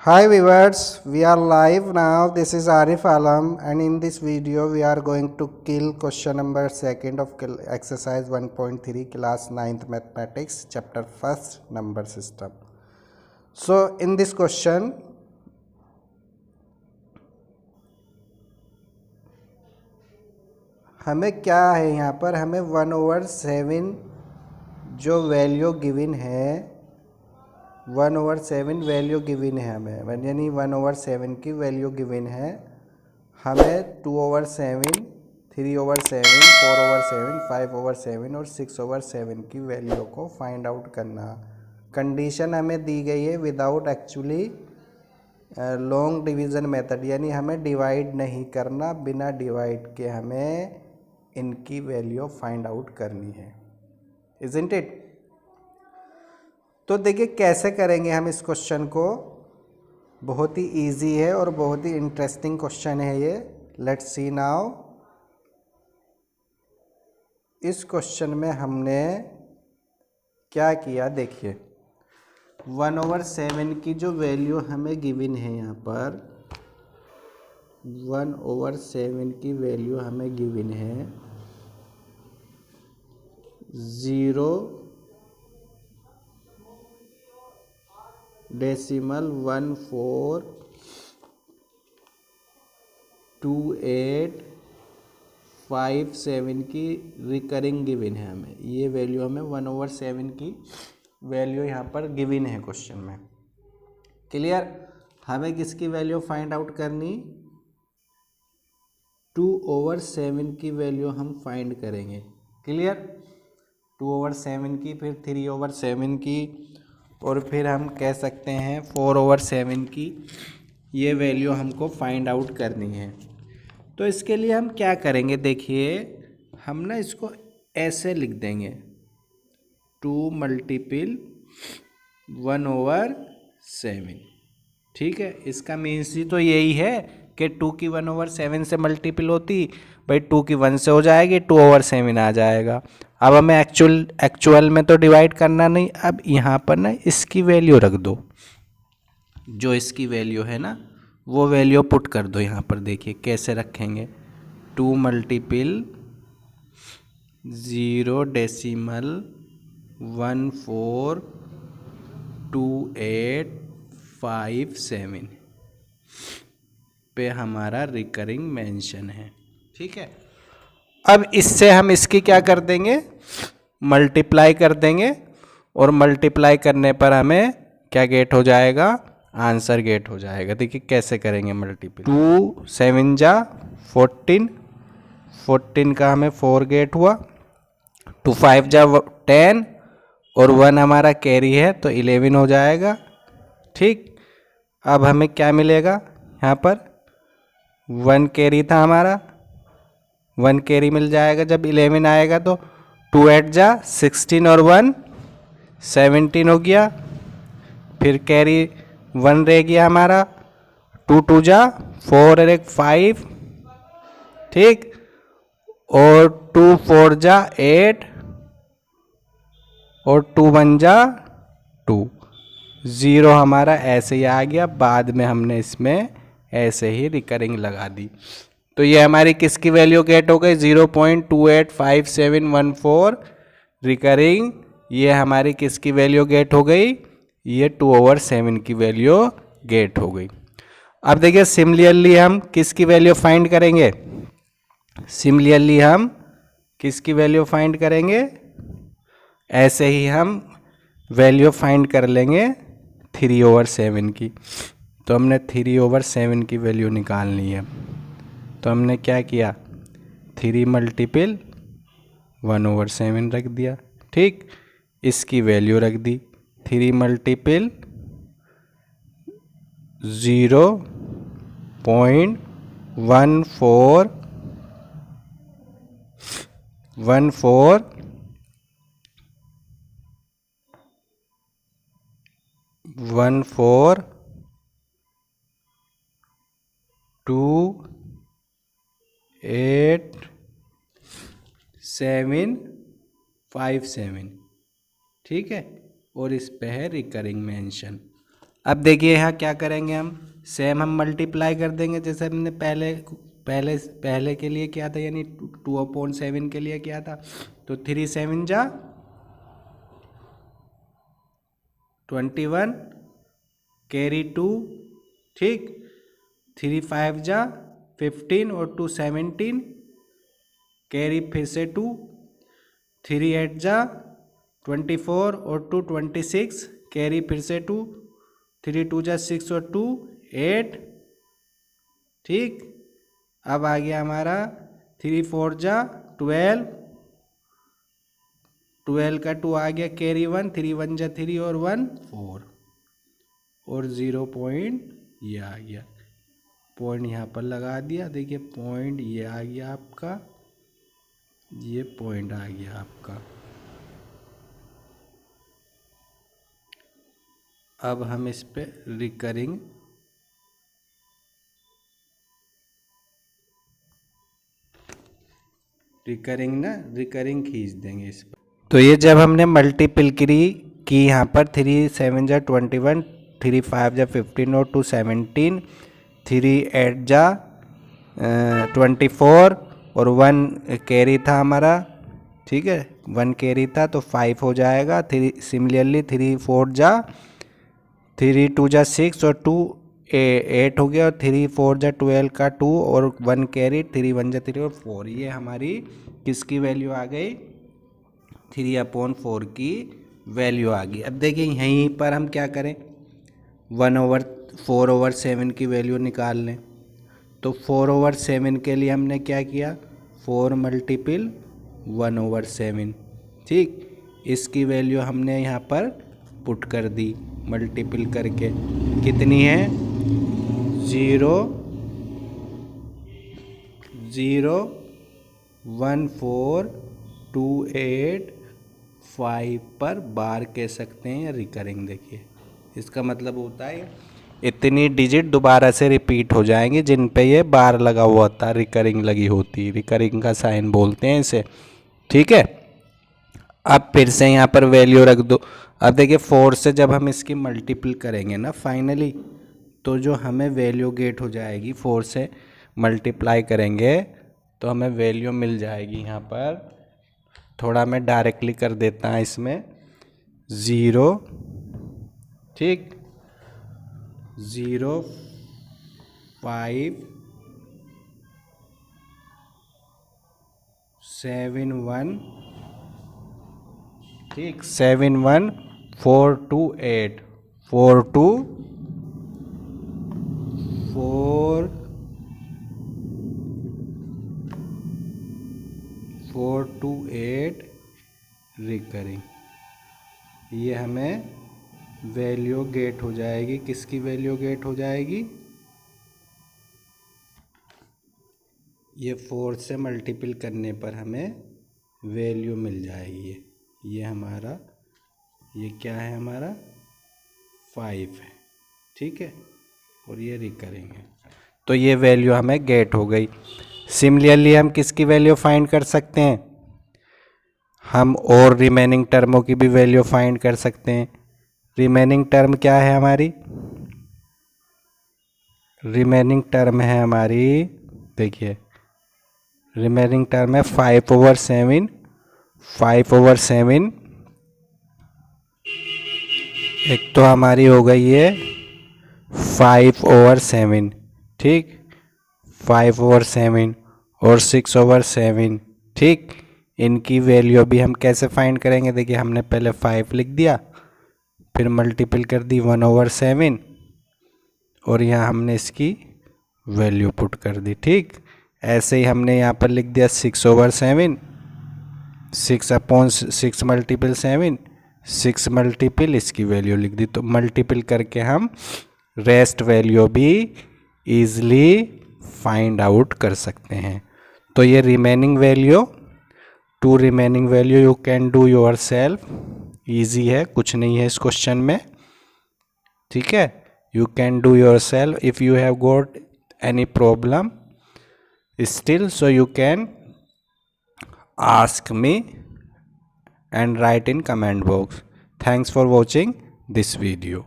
Hi viewers, we are live now. This is Arif Alam, and in this video we are going to kill question number 2 of exercise 1.3 class 9th mathematics chapter 1st number system. So in this question हमें क्या है, यहाँ पर हमें 1/7 जो value given है 1/7 value given है हमें, यानी 1/7 की वैल्यू गिवन है हमें 2/7, 3/7, 4/7, 5/7 और 6/7 की वैल्यू को फाइंड आउट करना। कंडीशन हमें दी गई है without actually long division method, यानी हमें डिवाइड नहीं करना, बिना डिवाइड के हमें इनकी वैल्यू फाइंड आउट करनी है, इज़न्ट इट। तो देखिए कैसे करेंगे हम इस क्वेश्चन को। बहुत ही इजी है और बहुत ही इंटरेस्टिंग क्वेश्चन है ये। Let's see now. इस क्वेश्चन में हमने क्या किया देखिए, 1/7 की जो वैल्यू हमें गिवन है, यहाँ पर 1/7 की वैल्यू हमें गिवन है 0.2857 की रिकरिंग गिवन है हमें। ये वैल्यू हमें 1/7 की वैल्यू यहाँ पर गिवन है क्वेश्चन में। क्लियर। हमें किसकी वैल्यू फाइंड आउट करनी, 2/7 की वैल्यू हम फाइंड करेंगे। क्लियर। 2/7 की, फिर 3/7 की, और फिर हम कह सकते हैं 4/7 की। ये वैल्यू हमको फाइंड आउट करनी है। तो इसके लिए हम क्या करेंगे देखिए, हम ना इसको ऐसे लिख देंगे, 2 मल्टीपल 1/7। ठीक है। इसका मीन्स ही तो यही है कि 2 की 1/7 से मल्टीपल होती, भाई 2 की 1 से हो जाएगी, 2/7 आ जाएगा। अब हमें एक्चुअल में तो डिवाइड करना नहीं। अब यहाँ पर ना इसकी वैल्यू रख दो, जो इसकी वैल्यू है ना वो वैल्यू पुट कर दो यहाँ पर। देखिए कैसे रखेंगे, 2 मल्टीपल 0.142857 पे हमारा रिकरिंग मेंशन है। ठीक है। अब इससे हम इसकी क्या कर देंगे, मल्टीप्लाई कर देंगे, और मल्टीप्लाई करने पर हमें क्या गेट हो जाएगा, आंसर गेट हो जाएगा। देखिए कैसे करेंगे मल्टीप्लाई। 2 7 जा 14, 14 का हमें 4 गेट हुआ, 2 5 जा 10, और 1 हमारा कैरी है तो 11 हो जाएगा। ठीक। अब हमें क्या मिलेगा, यहाँ पर 1 कैरी था हमारा, 1 कैरी मिल जाएगा। जब 11 आएगा तो 2 8 जा 16 और 1 17 हो गया। फिर कैरी 1 रह गया हमारा, 2 2 जा 4 और 1 5। ठीक। और 2 4 जा 8, और 2 1 जा 2। 0 हमारा ऐसे ही आ गया। बाद में हमने इसमें ऐसे ही रिकरिंग लगा दी। तो ये हमारी किसकी वैल्यू गेट हो गई, 0.285714 रिकरिंग। ये हमारी किसकी वैल्यू गेट हो गई, ये 2/7 की वैल्यू गेट हो गई। अब देखिए सिमिलरली हम किसकी वैल्यू फाइंड करेंगे, सिमिलरली हम किसकी वैल्यू फाइंड करेंगे, ऐसे ही हम वैल्यू फाइंड कर लेंगे 3/7 की। तो हमने 3/7 की वैल्यू निकालनी है। तो हमने क्या किया, 3 मल्टीपल 1/7 रख दिया। ठीक। इसकी वैल्यू रख दी, 3 मल्टीपल 0.142757। ठीक है। और इस पे है रिकरिंग मेंशन। अब देखिए यहाँ क्या करेंगे, हम सेम हम मल्टीप्लाई कर देंगे जैसे हमने पहले पहले पहले के लिए किया था, यानी 2/7 के लिए किया था। तो 3 7 जा 21, कैरी 2, ठीक। 3 5 जा 15 और 2 17, कैरी फिर से 2। 3 8 जा 24 और 2 26, कैरी फिर से 2। 3 2 जा 6 और 2 8, ठीक। अब आ गया हमारा 3 4 जा 12, 12 का 2 आ गया, कैरी 1। 3 1 जा 3 और 1 4 और 0 पॉइंट ये आ गया, पॉइंट यहाँ पर लगा दिया। देखिए पॉइंट ये आ गया आपका, ये पॉइंट आ गया आपका। अब हम इस पे रिकरिंग रिकरिंग खींच देंगे इस पर। तो ये जब हमने मल्टीप्लिकरी की यहाँ पर 3 7 जा 21, 3 5 जा 15 और 2 17, 3 8 जा 24 और 1 कैरी था हमारा, ठीक है। 1 कैरी था तो 5 हो जाएगा। 3 सिमिलरली 3 4 जा 3 2 जा 6 और 2 8 हो गया, और 3 4 जा 12 का 2 और 1 कैरी, 3 1 जा 3 और 4। ये हमारी किसकी वैल्यू आ गई, 3/4 की वैल्यू आ गई। अब देखिए यहीं पर हम क्या करें, 1/4/7 की वैल्यू निकाल लें। तो 4/7 के लिए हमने क्या किया, 4 मल्टीपल 1/7, ठीक। इसकी वैल्यू हमने यहाँ पर पुट कर दी मल्टीपल करके, कितनी है 0 0 1 4 2 8 5 पर बार कह सकते हैं या रिकरिंग। देखिए इसका मतलब होता है इतनी डिजिट दोबारा से रिपीट हो जाएंगे जिन पे ये बार लगा हुआ होता, रिकरिंग लगी होती, रिकरिंग का साइन बोलते हैं इसे, ठीक है। अब फिर से यहाँ पर वैल्यू रख दो। अब देखिए 4 से जब हम इसकी मल्टीपल करेंगे ना फाइनली, तो जो हमें वैल्यू गेट हो जाएगी 4 से मल्टीप्लाई करेंगे तो हमें वैल्यू मिल जाएगी। यहाँ पर थोड़ा मैं डायरेक्टली कर देता हूँ इसमें 0, ठीक, 0 5 7 1, ठीक, 7 1 4 2 8 4 2 4 4 2 8 रिकरिंग। ये हमें वैल्यू गेट हो जाएगी, किसकी वैल्यू गेट हो जाएगी, ये 4 से मल्टीपल करने पर हमें वैल्यू मिल जाएगी। ये हमारा, ये क्या है हमारा 5 है, ठीक है, और ये रिकरिंग है। तो ये वैल्यू हमें गेट हो गई। सिमिलरली हम किसकी वैल्यू फाइंड कर सकते हैं, हम और रिमेनिंग टर्मों की भी वैल्यू फाइंड कर सकते हैं। रिमेनिंग टर्म क्या है हमारी, रिमेनिंग टर्म है हमारी, देखिए रिमेनिंग टर्म है 5/7, 5/7। एक तो हमारी हो गई है 5/7, ठीक, 5/7 और 6/7, ठीक। इनकी वैल्यू अभी हम कैसे फाइंड करेंगे, देखिए हमने पहले 5 लिख दिया, फिर मल्टीपल कर दी 1/7 और यहाँ हमने इसकी वैल्यू पुट कर दी, ठीक। ऐसे ही हमने यहाँ पर लिख दिया 6/7, 6/6 मल्टीपल 7, 6 मल्टीपल इसकी वैल्यू लिख दी। तो मल्टीपल करके हम रेस्ट वैल्यू भी ईज़िली फाइंड आउट कर सकते हैं। तो ये remaining value, two remaining value you can do yourself, easy है, कुछ नहीं है इस क्वेश्चन में, ठीक है। You can do yourself if you have got any problem still, so you can ask me and write in comment box. Thanks for watching this video.